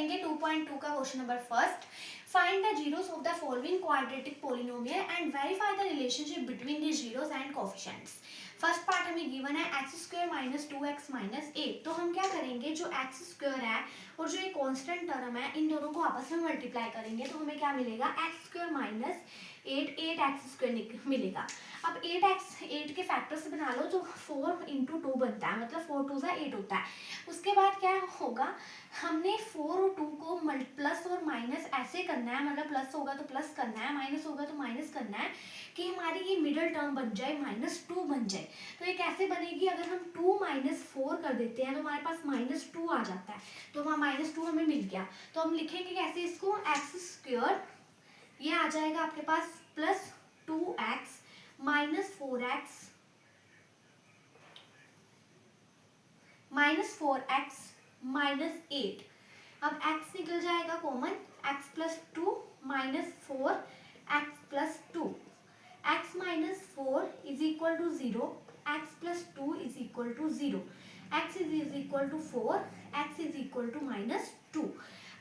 करेंगे 2.2 का question number first. Find the zeros of the following quadratic polynomial and verify the relationship between the zeros and coefficients. First part हमें given है x square minus 2x minus 8। तो हम क्या करेंगे, जो x square है और जो ये कांस्टेंट टर्म है इन दोनों को आपस में मल्टीप्लाई करेंगे तो हमें क्या मिलेगा, एक्स स्क्वायर माइनस 8 एक्स मिलेगा। अब 8 के फैक्टर से बना लो तो 4 इंटू 2 बनता है, मतलब 4 2 सा 8 होता है। उसके बाद क्या होगा, हमने 4 और 2 को प्लस और माइनस ऐसे करना है, मतलब प्लस होगा तो प्लस करना है, माइनस होगा तो माइनस करना है कि हमारी ये मिडिल टर्म बन जाए, -2 बन जाए। तो ये कैसे बनेगी, अगर हम 2 माइनस 4 कर देते हैं तो हमारे पास -2 आ जाता है। तो वहाँ -2 हमें मिल गया। तो हम लिखेंगे कैसे इसको, एक्स स्क्वायर ये आ जाएगा आपके पास plus 2x minus 4x minus 8। अब x निकल जाएगा common, x plus 2 minus 4x plus 2, x minus 4 is equal to 0, x plus 2 is equal to 0, x is equal to 4, x is equal to -2।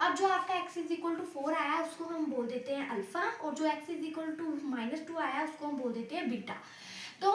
अब जो आपका x is equal to 4 आया उसको हम बोल देते हैं अल्फा, और जो x इज इक्वल टू -2 आया उसको हम बोल देते हैं बीटा। तो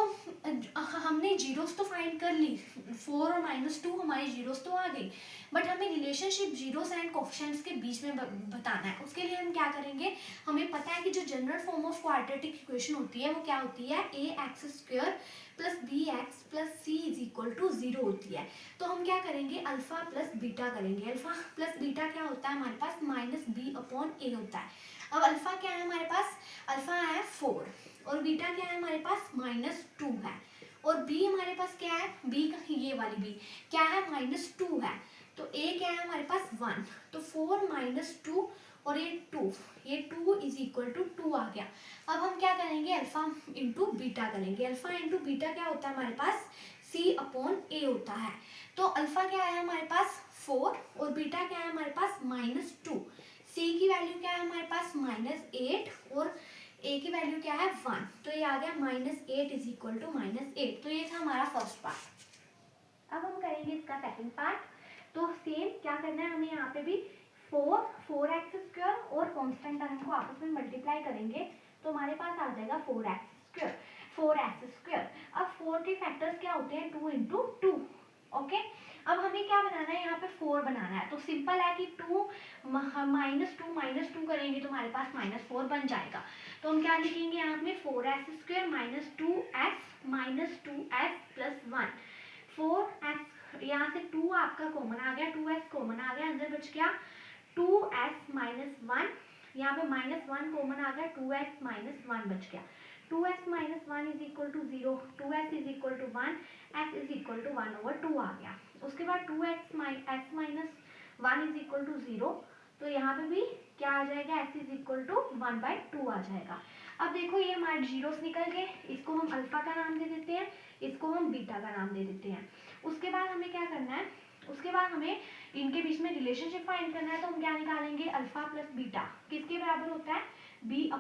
हमने जीरोस तो फाइंड कर ली, 4 और -2 हमारी जीरोस तो आ गई, बट हमें रिलेशनशिप जीरोस एंड कोफिशिएंट्स के बीच में बताना है। उसके लिए हम क्या करेंगे, हमें पता है कि जो general form of quadratic equation होती है वो क्या होती है, ax² plus bx plus c is equal to 0 होती है। तो हम क्या करेंगे, अल्फा प्लस बीटा करेंगे। अल्फा प्लस बीटा क्या होता है हमारे पास, -b/a होता है। अब अल्फा क्या है हमारे पास, अल्फा है 4 और बीटा क्या है हमारे पास -2 है, और b हमारे पास क्या है, b ये वाली b क्या है, -2 है। तो a क्या है हमारे पास 1, तो 4 -2 और ये 2 इज इक्वल टू 2 आ गया। अब हम क्या करेंगे, अल्फा इंटू बीटा करेंगे। अल्फा इंटू बीटा क्या होता है हमारे पास, c/a होता है। तो अल्फा क्या है हमारे पास 4 और बीटा क्या है हमारे पास -2। c की वैल्यू क्या है हमारे पास -8 और a की वैल्यू क्या है 1, तो ये आ गया -8 इज इक्वल टू -8। तो ये था हमारा फर्स्ट पार्ट। अब हम करेंगे इसका सेकंड पार्ट। तो सेम क्या करना है हमें, यहाँ पे भी 4x² और कांस्टेंट टर्म को आपस में मल्टीप्लाई करेंगे तो हमारे पास आ जाएगा 4x²। अब 4 के फैक्टर्स क्या होते हैं, 2 इंटू 2। ओके, अब हमें क्या बनाना है, यहाँ पे 4 बनाना है। तो सिंपल है कि 2 -2 करेंगे तो हमारे पास -4 बन जाएगा। तो हम क्या लिखेंगे यहाँ पे, 4x² -2x प्लस 1। 4x, यहाँ से 2 आपका कॉमन आ गया, 2x कॉमन आ गया, अंदर बच गया 2x माइनस 1, यहाँ पे -1 कॉमन आ गया, 2x माइनस 1 बच गया। 2x minus 1 is equal to 0, 2x is equal to 1, x is equal to 1/2 आ गया। उसके बाद 2x minus 1 is equal to 0, तो यहाँ पे भी क्या आ जाएगा, x इज इक्वल टू 1/2 आ जाएगा। अब देखो ये हमारे जीरोस निकल गए, इसको हम अल्फा का नाम दे देते हैं, इसको हम बीटा का नाम दे देते हैं। उसके बाद हमें क्या करना है, उसके बाद हमें इनके बीच में रिलेशनशिप फाइंड करना है। तो हम क्या निकालेंगे, अल्फा प्लस बीटा किसके बराबर होता है, b/a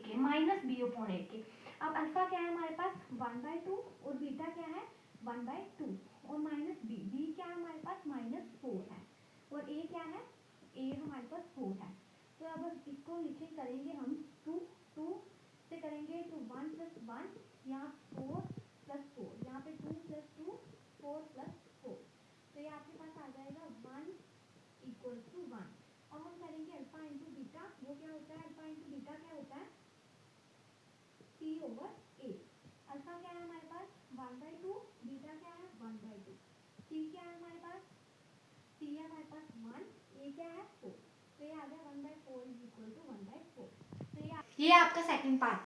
के, -b/a के। अब अल्फा क्या है हमारे पास 1/2 और बीटा क्या है 1/2 और -b क्या है हमारे पास -4 है, और a क्या है, a हमारे पास 4 है। तो अब इसको लिखे करेंगे हम 2 से करेंगे तो 1 + 1, यहाँ 4 + 4, यहाँ पे 2 + 2 4 + 4, तो ये आपके पास आ जाएगा 1 = 1। अब हम करेंगे अल्फा इंटू बीटा, वो क्या होता है, अल्फा इंटू बीटा क्या होता है, c/a। अल्फा क्या है हमारे पास 1/2, बीटा क्या है 1/2, c क्या है हमारे पास, c है हमारे पास 1, a क्या है 4, तो ये आ गया 1/4 = 1/4। तो ये आपका सेकंड पार्ट।